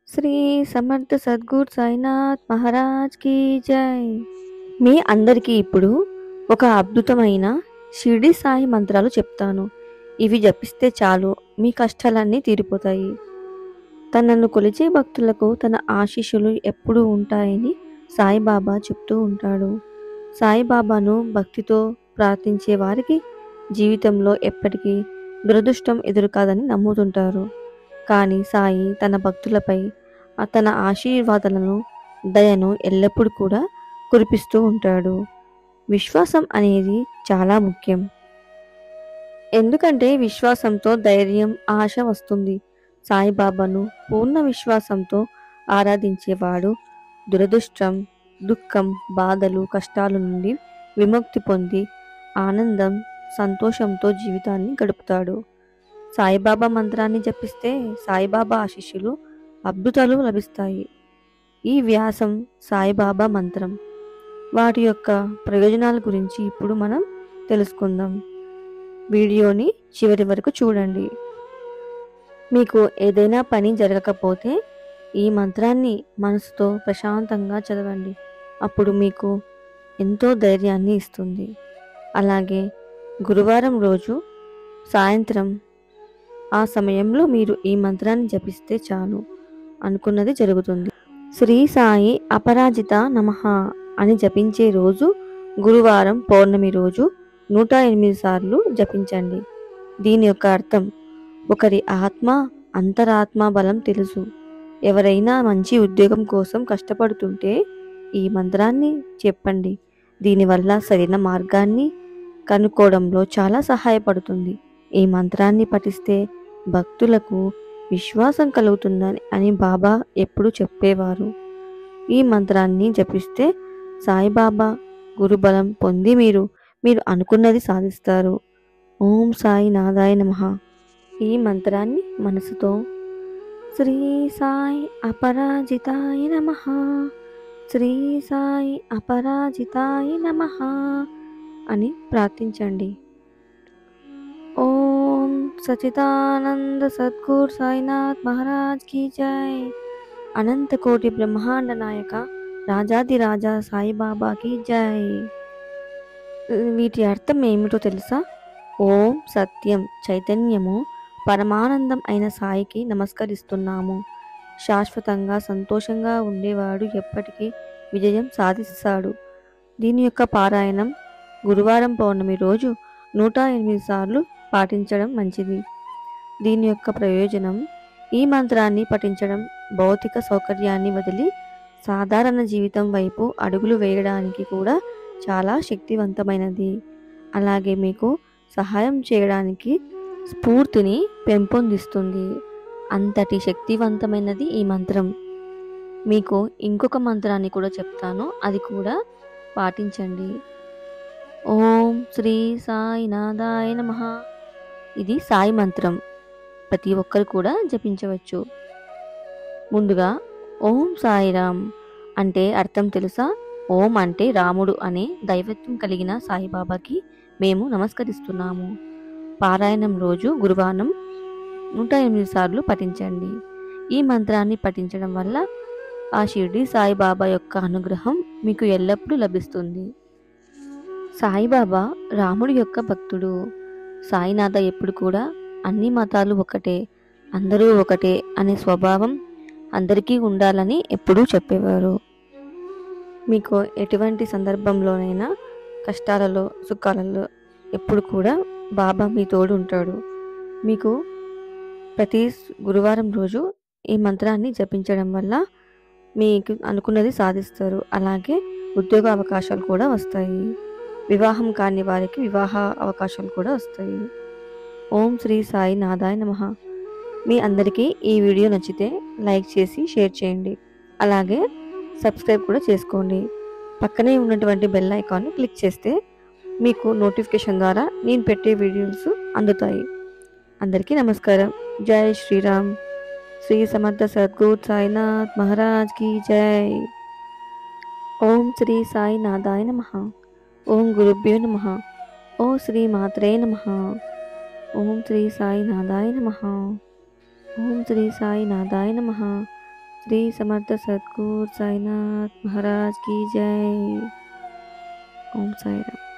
శ్రీ సమర్థ సద్గురు సాయినాథ్ మహారాజ్ की జై. మీ అందరికీ ఇప్పుడు ఒక అద్భుతమైన షిరిడి సాయి మంత్రాలు చెప్తాను. ఇవి జపిస్తే చాలు మీ కష్టాలన్నీ తీరిపోతాయి. తనను కొలిచే భక్తులకు తన ఆశీస్సులు ఎప్పుడూ ఉంటాయని సాయిబాబా చెప్తూ ఉంటాడు. సాయిబాబాను భక్తితో ప్రార్థించే వారికి జీవితంలో ఎప్పటికీ దురదృష్టం ఎదురుకాదని నమ్ముతుంటారు. కానీ సాయి తన భక్తులపై తన ఆశీర్వాదాలను, దయను ఎల్లప్పుడూ కూడా కురిపిస్తూ ఉంటాడు. విశ్వాసం అనేది చాలా ముఖ్యం. ఎందుకంటే విశ్వాసంతో ధైర్యం, ఆశ వస్తుంది. సాయిబాబాను పూర్ణ విశ్వాసంతో ఆరాధించేవాడు దురదృష్టం, దుఃఖం, బాధలు, కష్టాల నుండి విముక్తి పొంది ఆనందం, సంతోషంతో జీవితాన్ని గడుపుతాడు. సాయిబాబా మంత్రాన్ని జపిస్తే సాయిబాబా ఆశీస్సులు, అద్భుతాలు లభిస్తాయి. ఈ వ్యాసం సాయిబాబా మంత్రం, వాటి యొక్క ప్రయోజనాల గురించి ఇప్పుడు మనం తెలుసుకుందాం. వీడియోని చివరి వరకు చూడండి. మీకు ఏదైనా పని జరగకపోతే ఈ మంత్రాన్ని మనసుతో ప్రశాంతంగా చదవండి. అప్పుడు మీకు ఎంతో ధైర్యాన్ని ఇస్తుంది. అలాగే గురువారం రోజు సాయంత్రం ఆ సమయంలో మీరు ఈ మంత్రాన్ని జపిస్తే చాలు అనుకున్నది జరుగుతుంది. శ్రీ సాయి అపరాజిత నమః అని జపించే రోజు గురువారం పౌర్ణమి రోజు 108 సార్లు జపించండి. దీని యొక్క అర్థం, ఒకరి ఆత్మ అంతరాత్మ బలం తెలుసు. ఎవరైనా మంచి ఉద్యోగం కోసం కష్టపడుతుంటే ఈ మంత్రాన్ని చెప్పండి. దీనివల్ల సరైన మార్గాన్ని కనుక్కోవడంలో చాలా సహాయపడుతుంది. ఈ మంత్రాన్ని పఠిస్తే భక్తులకు విశ్వాసం కలుగుతుందని అని బాబా ఎప్పుడు చెప్పేవారు. ఈ మంత్రాన్ని జపిస్తే సాయిబాబా గురుబలం పొంది మీరు అనుకున్నది సాధిస్తారు. ఓం సాయి నాథాయ నమః. ఈ మంత్రాన్ని మనసుతో శ్రీ సాయి అపరాజితాయ నమః, శ్రీ సాయి అపరాజితాయ నమః అని ప్రార్థించండి. ఓం సచిదానంద సద్గురు సాయినాథ్ మహారాజ్ की జై. అనంత కోటి బ్రహ్మాండ నాయక రాజాదిరాజా సాయిబాబా की జై. వీటి అర్థం ఏమిటో తెలుసా? ఓం సత్యం, చైతన్యము, పరమానందం అయిన సాయికి నమస్కరిస్తున్నాము. శాశ్వతంగా సంతోషంగా ఉండేవాడు ఎప్పటికీ విజయం సాధిస్తాడు. దీని యొక్క పారాయణం గురువారం పౌర్ణమి రోజు 108 సార్లు పాటించడం మంచిది. దీని యొక్క ప్రయోజనం, ఈ మంత్రాన్ని పఠించడం భౌతిక సౌకర్యాన్ని వదిలి సాధారణ జీవితం వైపు అడుగులు వేయడానికి కూడా చాలా శక్తివంతమైనది. అలాగే మీకు సహాయం చేయడానికి స్ఫూర్తిని పెంపొందిస్తుంది. అంతటి శక్తివంతమైనది ఈ మంత్రం. మీకు ఇంకొక మంత్రాన్ని కూడా చెప్తాను, అది కూడా పాటించండి. ఓం శ్రీ సాయినాథాయ నమః. ఇది సాయి మంత్రం, ప్రతి ఒక్కరు కూడా జపించవచ్చు. ముందుగా ఓం సాయిరామ్ అంటే అర్థం తెలుసా? ఓం అంటే రాముడు అనే దైవత్వం కలిగిన సాయిబాబాకి మేము నమస్కరిస్తున్నాము. పారాయణం రోజు గురువారం 108 సార్లు పఠించండి. ఈ మంత్రాన్ని పఠించడం వల్ల ఆ షిరిడి సాయిబాబా యొక్క అనుగ్రహం మీకు ఎల్లప్పుడూ లభిస్తుంది. సాయిబాబా రాముడి యొక్క భక్తుడు. సాయినాథ ఎప్పుడు కూడా అన్ని మతాలు ఒకటే, అందరూ ఒకటే అనే స్వభావం అందరికీ ఉండాలని ఎప్పుడూ చెప్పేవారు. మీకు ఎటువంటి సందర్భంలోనైనా కష్టాలలో, సుఖాలలో ఎప్పుడు కూడా బాబా మీ తోడు ఉంటాడు. మీకు ప్రతి గురువారం రోజు ఈ మంత్రాన్ని జపించడం వల్ల మీకు అనుకున్నది సాధిస్తారు. అలాగే ఉద్యోగ అవకాశాలు కూడా వస్తాయి. వివాహం కాని వారికి వివాహ అవకాశాలు కూడా వస్తాయి. ఓం శ్రీ సాయి నాథాయ నమః. మీ అందరికీ ఈ వీడియో నచ్చితే లైక్ చేసి షేర్ చేయండి. అలాగే సబ్స్క్రైబ్ కూడా చేసుకోండి. పక్కనే ఉన్నటువంటి బెల్ ఐకాన్ని క్లిక్ చేస్తే మీకు నోటిఫికేషన్ ద్వారా నేను పెట్టే వీడియోస్ అందుతాయి. అందరికీ నమస్కారం. జై శ్రీరామ్. శ్రీ సమర్థ సద్గురు సాయినాథ్ మహారాజ్ की జై. ఓం శ్రీ సాయి నాథాయ నమః. ఓం గురుభ్యో నమః. ఓం శ్రీ మాత్రే నమః. ఓం శ్రీ సాయి నాథాయ నమః. ఓం శ్రీ సాయి నాథాయ నమః. श्री समर्थ सद्गुरु साईनाथ महाराज की जय। ओम साई राम।